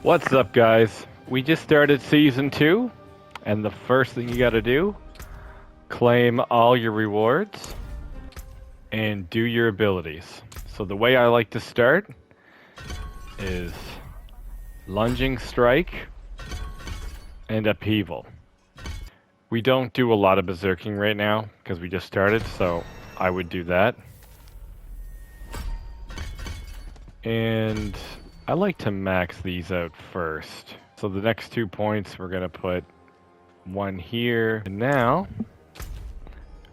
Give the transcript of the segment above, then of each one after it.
What's up, guys? We just started Season 2, and the first thing you gotta do, claim all your rewards, and do your abilities. So the way I like to start is Lunging Strike and Upheaval. We don't do a lot of berserking right now, because we just started, so I would do that. And I like to max these out first. So the next 2 points, we're going to put one here. And now,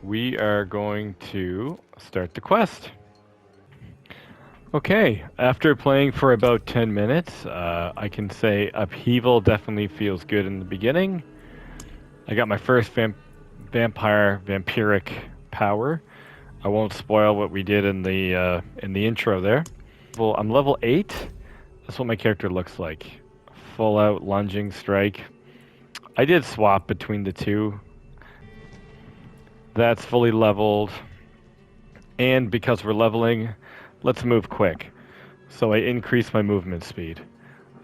we are going to start the quest. Okay, after playing for about 10 minutes, I can say Upheaval definitely feels good in the beginning. I got my first vampiric power. I won't spoil what we did in the intro there. Well, I'm level 8. That's what my character looks like. Full out lunging strike. I did swap between the two. That's fully leveled. And because we're leveling, let's move quick. So I increase my movement speed.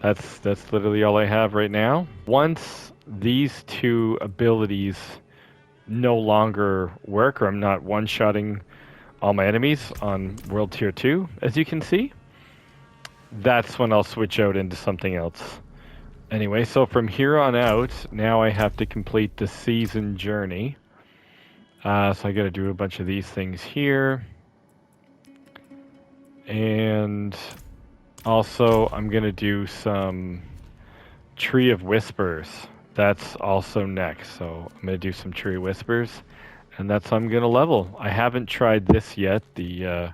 That's literally all I have right now. Once these two abilities no longer work, or I'm not one-shotting all my enemies on World Tier 2, as you can see, that's when I'll switch out into something else. Anyway, so from here on out, now I have to complete the season journey. So I gotta do a bunch of these things here. And also, I'm gonna do some Tree of Whispers. That's also next, so I'm gonna do some Tree of Whispers. And that's how I'm gonna level. I haven't tried this yet, the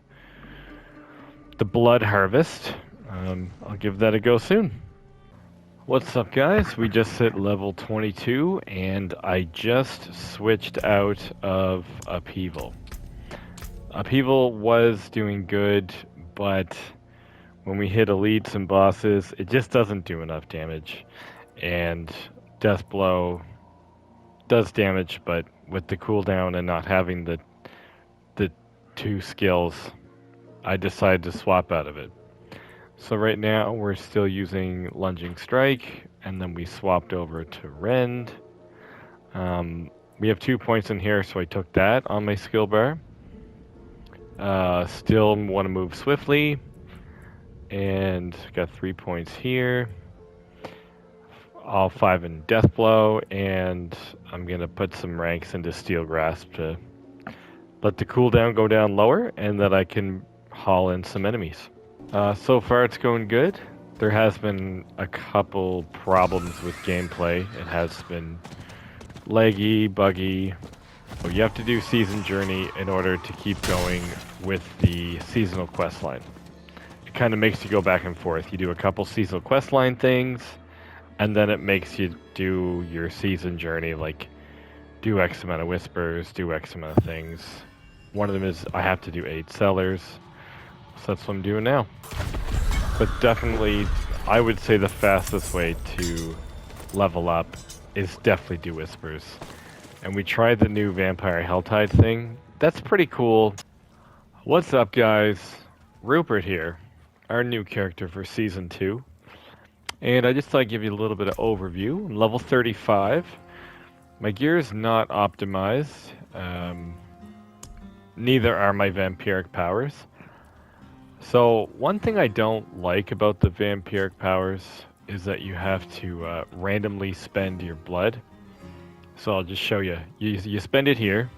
Blood Harvest. I'll give that a go soon. What's up, guys? We just hit level 22, and I just switched out of Upheaval. Upheaval was doing good, but when we hit elites and bosses, it just doesn't do enough damage. And Death Blow does damage, but with the cooldown and not having the two skills, I decided to swap out of it. So right now we're still using Lunging Strike, and then we swapped over to Rend. We have 2 points in here, so I took that on my skill bar. Still want to move swiftly, and got 3 points here. All 5 in Death Blow, and I'm going to put some ranks into Steel Grasp to let the cooldown go down lower, and that I can haul in some enemies. So far it's going good. There has been a couple problems with gameplay. It has been laggy, buggy. So you have to do Season Journey in order to keep going with the seasonal quest line. It kind of makes you go back and forth. You do a couple seasonal quest line things, and then it makes you do your Season Journey, like do X amount of whispers, do X amount of things. One of them is I have to do 8 sellers. So that's what I'm doing now. But definitely, I would say the fastest way to level up is definitely do Whispers. And we tried the new Vampire Helltide thing. That's pretty cool. What's up, guys? Rupert here, our new character for Season 2. And I just thought I'd give you a little bit of overview. I'm level 35. My gear is not optimized. Neither are my vampiric powers. So one thing I don't like about the vampiric powers is that you have to randomly spend your blood. So I'll just show you. You spend it here,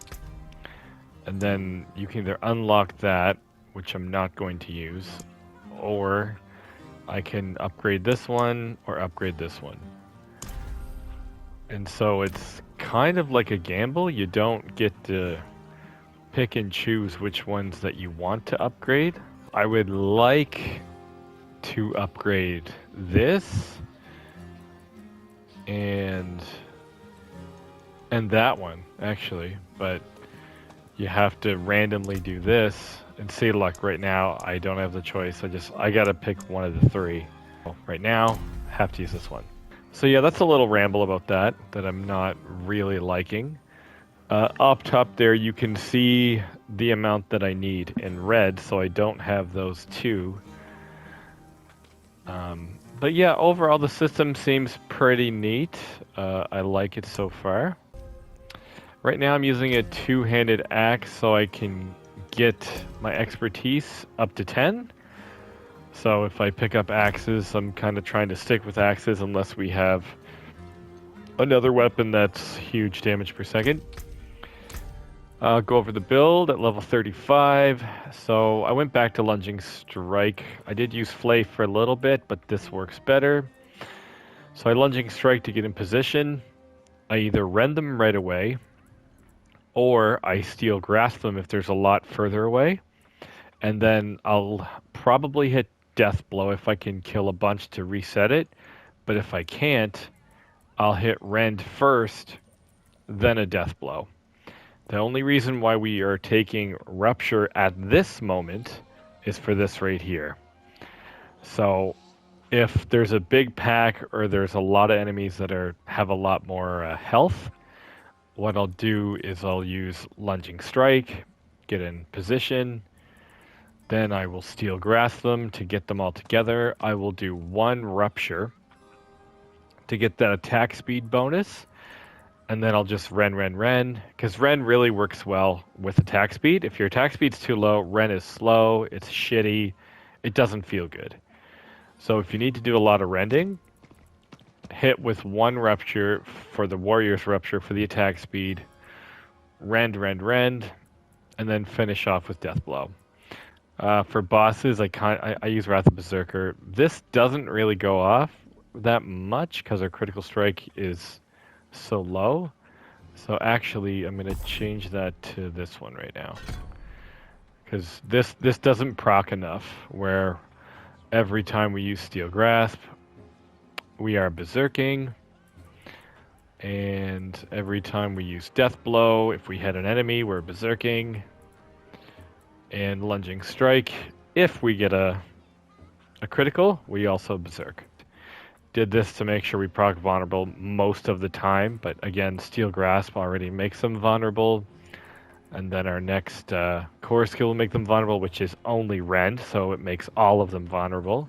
and then you can either unlock that, which I'm not going to use, or I can upgrade this one or upgrade this one. And so it's kind of like a gamble. You don't get to pick and choose which ones that you want to upgrade. I would like to upgrade this and that one, actually, but you have to randomly do this, and see, luck, right now I don't have the choice. I gotta pick one of the 3. Right now, I have to use this one. So yeah, that's a little ramble about that I'm not really liking. Up top there, you can see the amount that I need in red, so I don't have those 2. But yeah, overall the system seems pretty neat. I like it so far. Right now I'm using a two-handed axe so I can get my expertise up to 10. So if I pick up axes, I'm kind of trying to stick with axes unless we have another weapon that's huge damage per second. I'll go over the build at level 35. So I went back to lunging strike. I did use flay for a little bit, but this works better. So I lunging strike to get in position. I either rend them right away, or I steel grasp them if there's a lot further away. And then I'll probably hit death blow if I can kill a bunch to reset it. But if I can't, I'll hit rend first, then a death blow. The only reason why we are taking rupture at this moment is for this right here. So if there's a big pack or there's a lot of enemies that have a lot more health, what I'll do is I'll use lunging strike, get in position, then I will steel grasp them to get them all together. I will do one rupture to get that attack speed bonus. And then I'll just ren, because ren really works well with attack speed. If your attack speed's too low, ren is slow, it's shitty, it doesn't feel good. So if you need to do a lot of rending, hit with one rupture for the warrior's rupture for the attack speed, rend, and then finish off with death blow. For bosses, I use Wrath of Berserker. This doesn't really go off that much because our critical strike is so low. So actually I'm going to change that to this one right now, because this doesn't proc enough where every time we use steel grasp we are berserking, and every time we use death blow if we hit an enemy we're berserking, and lunging strike if we get a critical we also berserk. Did this to make sure we proc vulnerable most of the time, but again, Steel Grasp already makes them vulnerable. And then our next core skill will make them vulnerable, which is only Rend, so it makes all of them vulnerable.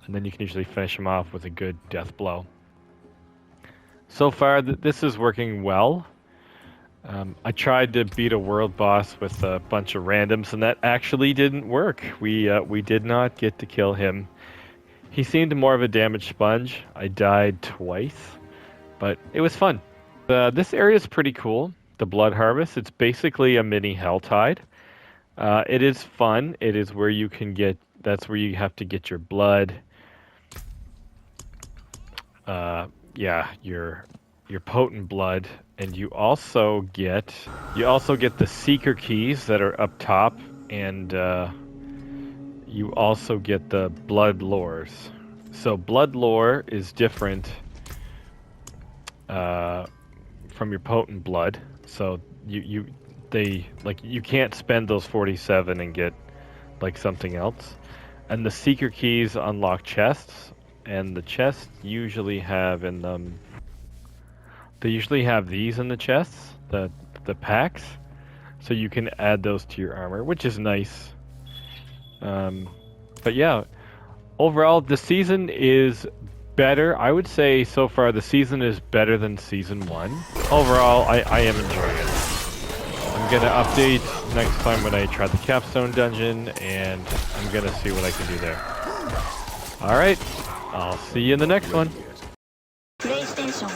And then you can usually finish them off with a good death blow. So far, this is working well. I tried to beat a world boss with a bunch of randoms, and that actually didn't work. We did not get to kill him. He seemed more of a damage sponge. I died twice, but it was fun. This area is pretty cool. The Blood Harvest. It's basically a mini Helltide. It is fun. It is where you can get. That's where you have to get your blood. Your potent blood, and you also get the Seeker keys that are up top, and you also get the blood lores. So blood lore is different from your potent blood. So you can't spend those 47 and get like something else. And the Seeker keys unlock chests, and the chests usually have in them. They usually have these in the chests, the packs, so you can add those to your armor, which is nice. But yeah, overall the season is better. I would say so far the season is better than season 1. Overall, I am enjoying it. I'm gonna update next time when I try the capstone dungeon, and I'm gonna see what I can do there. Alright, I'll see you in the next one. PlayStation